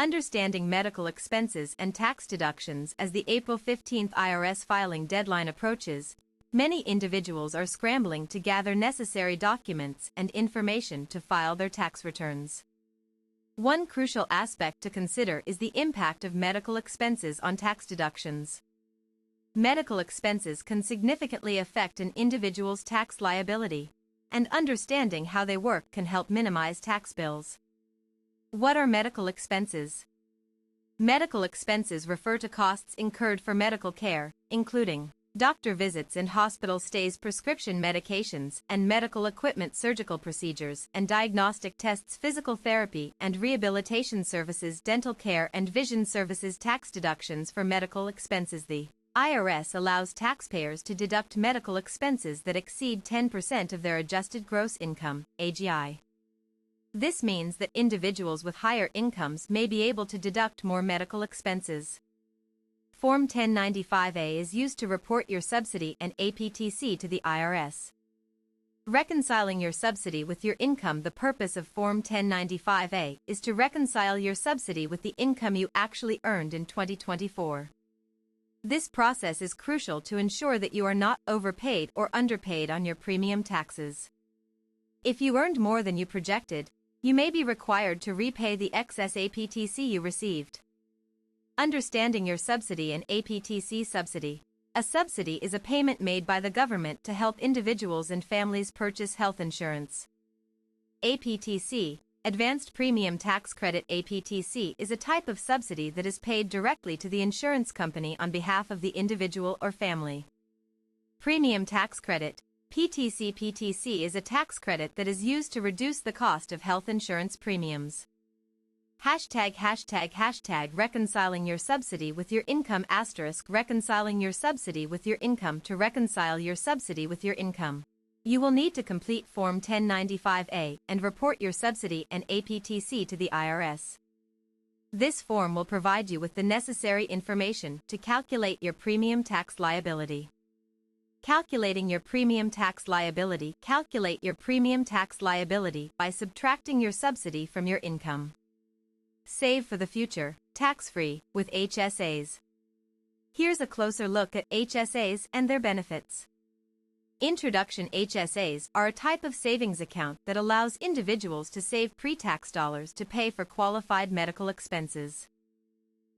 Understanding medical expenses and tax deductions. As the April 15th IRS filing deadline approaches, many individuals are scrambling to gather necessary documents and information to file their tax returns. One crucial aspect to consider is the impact of medical expenses on tax deductions. Medical expenses can significantly affect an individual's tax liability, and understanding how they work can help minimize tax bills. What are medical expenses? Medical expenses refer to costs incurred for medical care, including doctor visits and hospital stays, prescription medications and medical equipment, surgical procedures and diagnostic tests, physical therapy and rehabilitation services, dental care and vision services. Tax deductions for medical expenses. The IRS allows taxpayers to deduct medical expenses that exceed 10% of their adjusted gross income, AGI. This means that individuals with higher incomes may be able to deduct more medical expenses. Form 1095-A is used to report your subsidy and APTC to the IRS. Reconciling your subsidy with your income. The purpose of Form 1095-A is to reconcile your subsidy with the income you actually earned in 2024. This process is crucial to ensure that you are not overpaid or underpaid on your premium taxes. If you earned more than you projected, you may be required to repay the excess APTC you received. Understanding your subsidy and APTC. Subsidy. A subsidy is a payment made by the government to help individuals and families purchase health insurance. APTC, Advanced Premium Tax Credit. APTC is a type of subsidy that is paid directly to the insurance company on behalf of the individual or family. Premium Tax Credit, PTC. PTC is a tax credit that is used to reduce the cost of health insurance premiums. Reconciling your subsidy with your income. Reconciling your subsidy with your income. To reconcile your subsidy with your income, you will need to complete Form 1095-A and report your subsidy and APTC to the IRS. This form will provide you with the necessary information to calculate your premium tax liability. Calculating your premium tax liability. Calculate your premium tax liability by subtracting your subsidy from your income. Save for the future, tax-free, with HSAs. Here's a closer look at HSAs and their benefits. Introduction. HSAs are a type of savings account that allows individuals to save pre-tax dollars to pay for qualified medical expenses.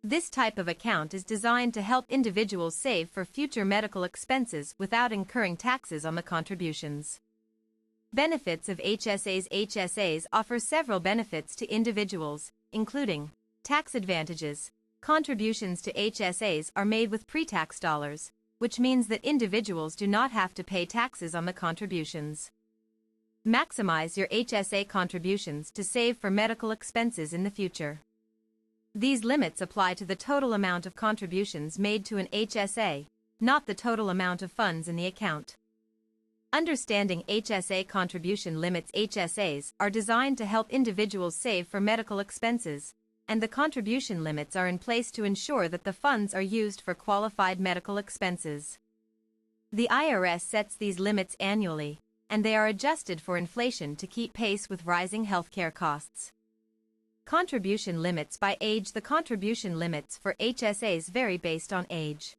This type of account is designed to help individuals save for future medical expenses without incurring taxes on the contributions. Benefits of HSAs. HSAs offer several benefits to individuals, including tax advantages. Contributions to HSAs are made with pre-tax dollars, which means that individuals do not have to pay taxes on the contributions. Maximize your HSA contributions to save for medical expenses in the future. These limits apply to the total amount of contributions made to an HSA, not the total amount of funds in the account. Understanding HSA contribution limits. HSAs are designed to help individuals save for medical expenses, and the contribution limits are in place to ensure that the funds are used for qualified medical expenses. The IRS sets these limits annually, and they are adjusted for inflation to keep pace with rising healthcare costs. Contribution limits by age. The contribution limits for HSAs vary based on age.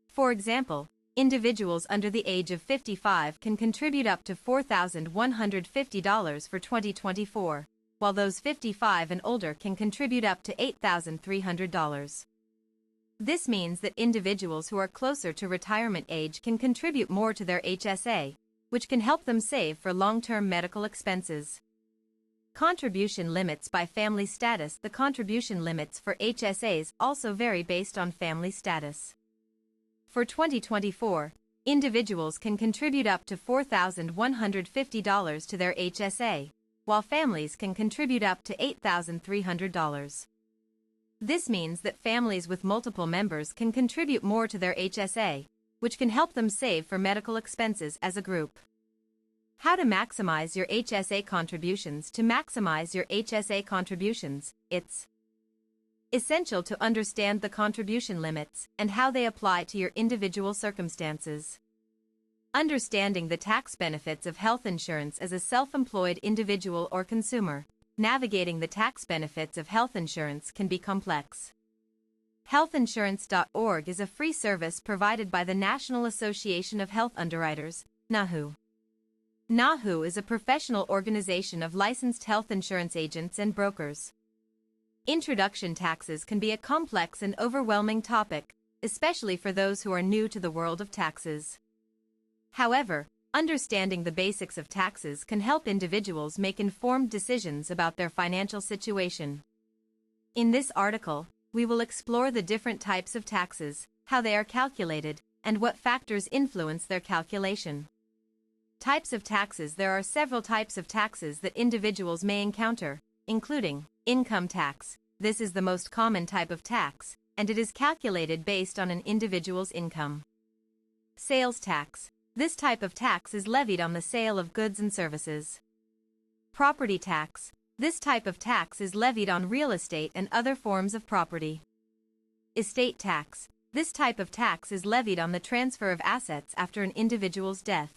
For example, individuals under the age of 55 can contribute up to $4,150 for 2024, while those 55 and older can contribute up to $8,300. This means that individuals who are closer to retirement age can contribute more to their HSA, which can help them save for long-term medical expenses. Contribution limits by family status. The contribution limits for HSAs also vary based on family status. For 2024, individuals can contribute up to $4,150 to their HSA, while families can contribute up to $8,300. This means that families with multiple members can contribute more to their HSA, which can help them save for medical expenses as a group. How to maximize your HSA contributions. To maximize your HSA contributions, it's essential to understand the contribution limits and how they apply to your individual circumstances. Understanding the tax benefits of health insurance as a self-employed individual or consumer. navigating the tax benefits of health insurance can be complex. Healthinsurance.org is a free service provided by the National Association of Health Underwriters, NAHU. NAHU is a professional organization of licensed health insurance agents and brokers. Introduction taxes can be a complex and overwhelming topic, especially for those who are new to the world of taxes. However, understanding the basics of taxes can help individuals make informed decisions about their financial situation. In this article, we will explore the different types of taxes, how they are calculated, and what factors influence their calculation. Types of taxes. There are several types of taxes that individuals may encounter, including income tax. This is the most common type of tax, and it is calculated based on an individual's income. Sales tax. This type of tax is levied on the sale of goods and services. Property tax. This type of tax is levied on real estate and other forms of property. Estate tax. This type of tax is levied on the transfer of assets after an individual's death.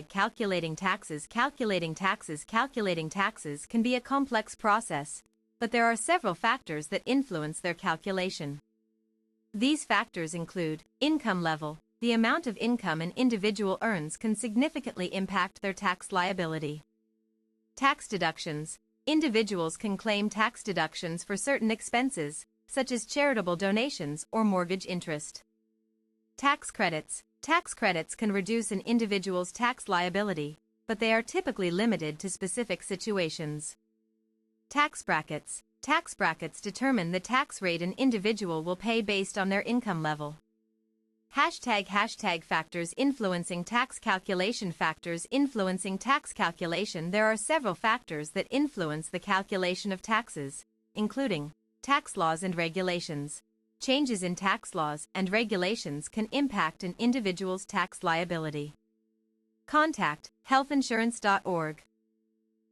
Calculating taxes. Calculating taxes can be a complex process, but there are several factors that influence their calculation. These factors include income level. The amount of income an individual earns can significantly impact their tax liability. Tax deductions. Individuals can claim tax deductions for certain expenses, such as charitable donations or mortgage interest. Tax credits. Tax credits can reduce an individual's tax liability, but they are typically limited to specific situations. Tax brackets. Tax brackets determine the tax rate an individual will pay based on their income level. Factors influencing tax calculation. Factors influencing tax calculation. There are several factors that influence the calculation of taxes, including tax laws and regulations. Changes in tax laws and regulations can impact an individual's tax liability. Contact healthinsurance.org.